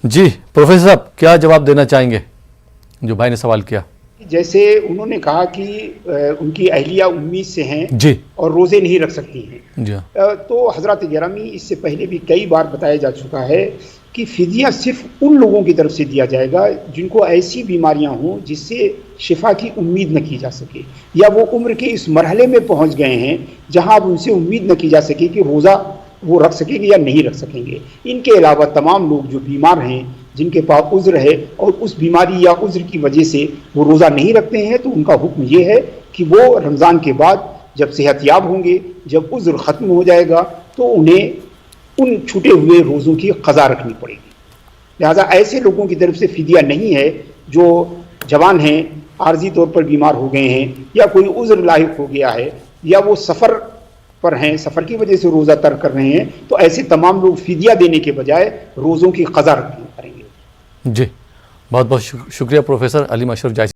جی professor صاحب کیا جواب دینا چاہیں گے جو بھائی نے سوال کیا؟ جیسے انہوں نے کہا کہ ان کی اہلیہ امید سے ہیں جی اور روزے نہیں رکھ سکتی ہیں، جی تو حضرات گرامی اس سے پہلے بھی کئی بار بتایا جا چکا ہے کہ فدیہ صرف ان لوگوں کی طرف سے دیا جائے گا جن کو ایسی بیماریاں ہوں جس سے شفا کی امید نہ کی جا سکے، یا وہ عمر کے اس مرحلے میں پہنچ گئے ہیں جہاں اب ان سے امید نہ کی جا سکے کہ روزہ وہ رکھ سکیں گے یا نہیں رکھ سکیں گے۔ ان کے علاوہ تمام لوگ جو بیمار ہیں، جن کے پاس عذر ہے اور اس بیماری یا عذر کی وجہ سے وہ روزہ نہیں رکھتے ہیں، تو ان کا حکم یہ ہے کہ وہ رمضان کے بعد جب صحت یاب ہوں گے، جب عذر ختم ہو جائے گا، تو انہیں ان چھوٹے ہوئے روزوں کی قضا رکھنی پڑے گی۔ لہٰذا ایسے لوگوں کی طرف سے فدیہ نہیں ہے جو جوان ہیں، عارضی طور پر بیمار ہو گئے ہیں، یا کوئی عذر لاحق ہو گیا ہے، یا وہ سفر پر ہیں، سفر کی وجہ سے روزہ ترک کر رہے ہیں، تو ایسے تمام لوگ فدیہ دینے کے بجائے روزوں کی قضا رکھنی کریں گے۔ جی بہت بہت شکریہ پروفیسر علیم اشرف جائسی۔